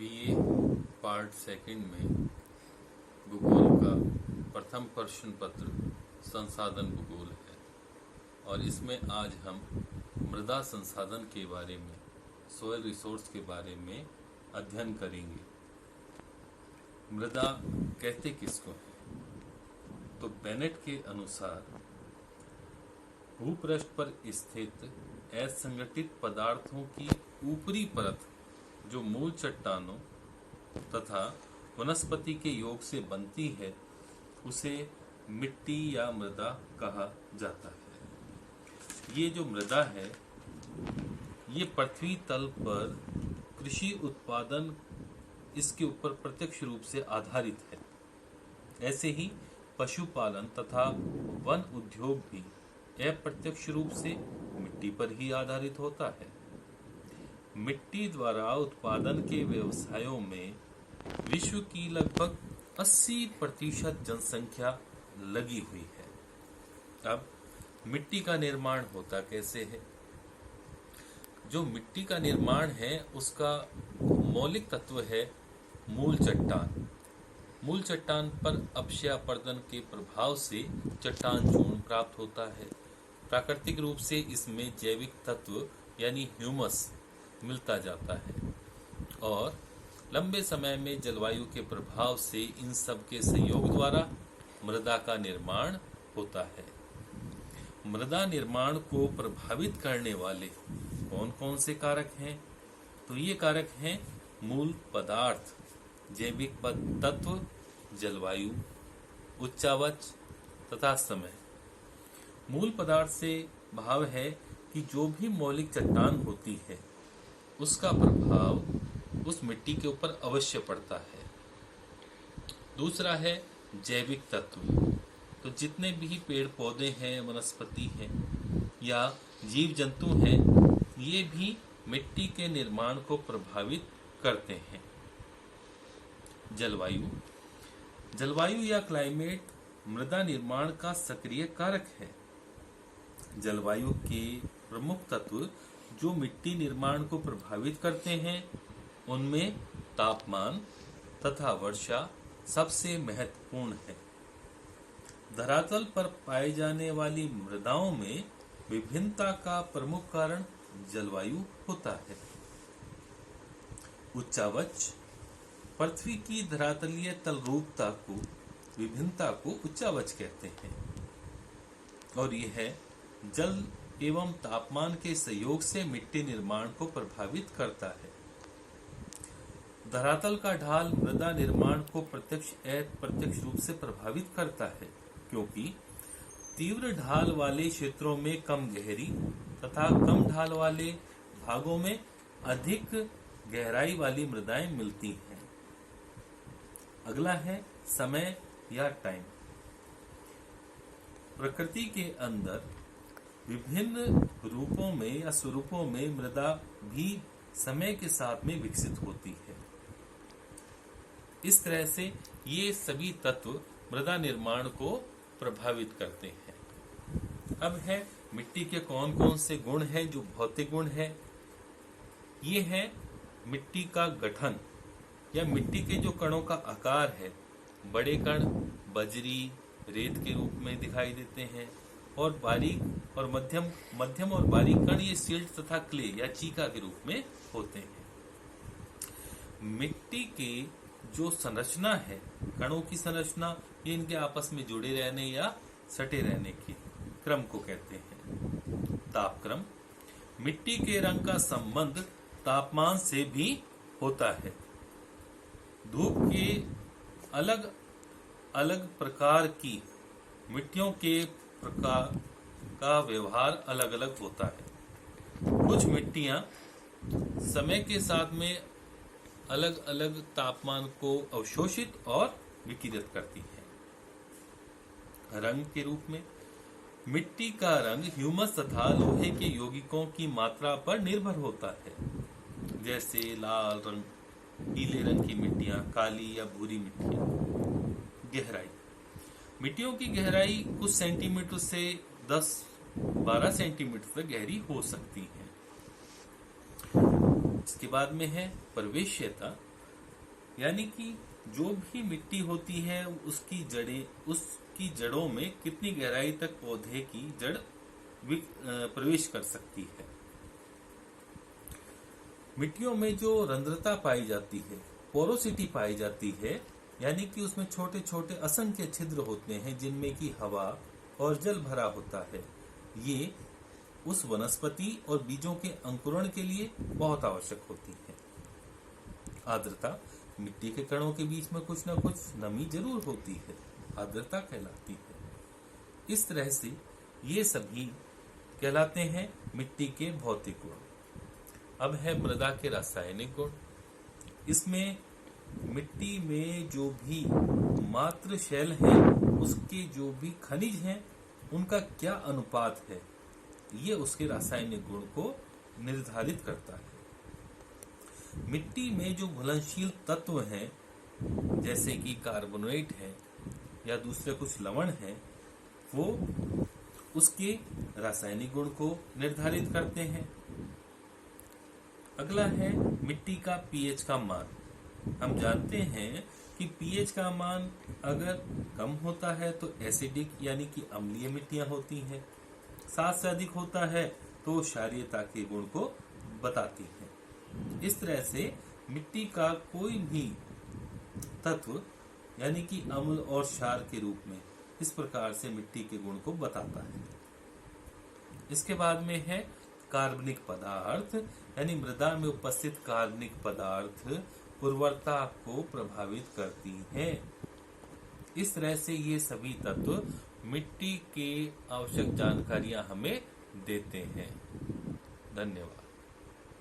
BA part second में भूगोल का प्रथम प्रश्न पत्र संसाधन भूगोल है और इसमें आज हम मृदा संसाधन के बारे में, सोयल रिसोर्स के बारे में अध्ययन करेंगे। मृदा कहते किसको है? तो बेनेट के अनुसार भूपृष्ठ पर स्थित असंगठित पदार्थों की ऊपरी परत जो मूल चट्टानों तथा वनस्पति के योग से बनती है उसे मिट्टी या मृदा कहा जाता है। ये जो मृदा है ये पृथ्वी तल पर कृषि उत्पादन इसके ऊपर प्रत्यक्ष रूप से आधारित है। ऐसे ही पशुपालन तथा वन उद्योग भी अप्रत्यक्ष रूप से मिट्टी पर ही आधारित होता है। मिट्टी द्वारा उत्पादन के व्यवसायों में विश्व की लगभग 80% जनसंख्या लगी हुई है। अब मिट्टी का निर्माण होता कैसे है? जो मिट्टी का निर्माण है उसका मौलिक तत्व है मूल चट्टान। मूल चट्टान पर अपक्षयापर्दन के प्रभाव से चट्टान चूर्ण प्राप्त होता है। प्राकृतिक रूप से इसमें जैविक तत्व यानी ह्यूमस मिलता जाता है और लंबे समय में जलवायु के प्रभाव से इन सब के संयोग द्वारा मृदा का निर्माण होता है। मृदा निर्माण को प्रभावित करने वाले कौन कौन से कारक हैं? तो ये कारक हैं मूल पदार्थ, जैविक तत्व, जलवायु, उच्चावच तथा समय। मूल पदार्थ से भाव है कि जो भी मौलिक चट्टान होती है उसका प्रभाव उस मिट्टी के ऊपर अवश्य पड़ता है। दूसरा है जैविक तत्व। तो जितने भी पेड़ पौधे हैं, वनस्पति हैं या जीव जंतु हैं, ये भी मिट्टी के निर्माण को प्रभावित करते हैं। जलवायु। जलवायु या क्लाइमेट मृदा निर्माण का सक्रिय कारक है। जलवायु के प्रमुख तत्व जो मिट्टी निर्माण को प्रभावित करते हैं उनमें तापमान तथा वर्षा सबसे महत्वपूर्ण है। धरातल पर पाए जाने वाली मृदाओं में विभिन्नता का प्रमुख कारण जलवायु होता है। उच्चावच। पृथ्वी की धरातलीय तलरूपता को, विभिन्नता को उच्चावच कहते हैं और यह जल एवं तापमान के सहयोग से मिट्टी निर्माण को प्रभावित करता है। धरातल का ढाल मृदा निर्माण को प्रत्यक्ष अप्रत्यक्ष रूप से प्रभावित करता है क्योंकि तीव्र ढाल वाले क्षेत्रों में कम गहरी तथा कम ढाल वाले भागों में अधिक गहराई वाली मृदाएं मिलती हैं। अगला है समय या टाइम। प्रकृति के अंदर विभिन्न रूपों में या स्वरूपों में मृदा भी समय के साथ में विकसित होती है। इस तरह से ये सभी तत्व मृदा निर्माण को प्रभावित करते हैं। अब है मिट्टी के कौन कौन से गुण हैं जो भौतिक गुण है। ये है मिट्टी का गठन या मिट्टी के जो कणों का आकार है। बड़े कण बजरी, रेत के रूप में दिखाई देते हैं और बारीक और मध्यम और बारीक कण ये सिल्ट तथा क्ले या चीका के रूप में होते हैं। मिट्टी के जो संरचना है, कणों की संरचना, ये इनके आपस में जुड़े रहने या सटे रहने के क्रम को कहते हैं। तापक्रम। मिट्टी के रंग का संबंध तापमान से भी होता है। धूप के अलग अलग प्रकार की मिट्टियों के प्रकार का व्यवहार अलग अलग होता है। कुछ मिट्टियां समय के साथ में अलग अलग तापमान को अवशोषित और विकिरित करती हैं। रंग के रूप में मिट्टी का रंग ह्यूमस तथा लोहे के यौगिकों की मात्रा पर निर्भर होता है। जैसे लाल रंग, पीले रंग की मिट्टियां, काली या भूरी मिट्टियां। गहराई। मिट्टियों की गहराई कुछ सेंटीमीटर से 10-12 सेंटीमीटर तक गहरी हो सकती है। इसके बाद में है प्रवेश्यता। यानी कि जो भी मिट्टी होती है उसकी जड़ों में कितनी गहराई तक पौधे की जड़ प्रवेश कर सकती है। मिट्टियों में जो रंध्रता पाई जाती है, पोरोसिटी पाई जाती है, यानी कि उसमें छोटे छोटे असंख्य छिद्र होते हैं जिनमें की हवा और जल भरा होता है, ये उस वनस्पति और बीजों के अंकुरण के लिए बहुत आवश्यक होती है। आर्द्रता, मिट्टी के कणों के बीच में कुछ न कुछ नमी जरूर होती है, आर्द्रता कहलाती है। इस तरह से ये सभी कहलाते हैं मिट्टी के भौतिक गुण। अब है मृदा के रासायनिक गुण। इसमें मिट्टी में जो भी मात्र शैल है, उसके जो भी खनिज हैं, उनका क्या अनुपात है, ये उसके रासायनिक गुण को निर्धारित करता है। मिट्टी में जो घुलनशील तत्व हैं, जैसे कि कार्बोनेट है या दूसरे कुछ लवण हैं, वो उसके रासायनिक गुण को निर्धारित करते हैं। अगला है मिट्टी का पीएच का मान। हम जानते हैं कि पीएच का मान अगर कम होता है तो एसिडिक यानी कि अम्लीय मिट्टियां होती हैं, 7 से अधिक होता है तो क्षारीयता के गुण को बताती है। इस तरह से मिट्टी का कोई भी तत्व यानी कि अम्ल और क्षार के रूप में इस प्रकार से मिट्टी के गुण को बताता है। इसके बाद में है कार्बनिक पदार्थ, यानी मृदा में उपस्थित कार्बनिक पदार्थ उर्वरता को प्रभावित करती है। इस तरह से ये सभी तत्व मिट्टी के आवश्यक जानकारियां हमें देते हैं। धन्यवाद।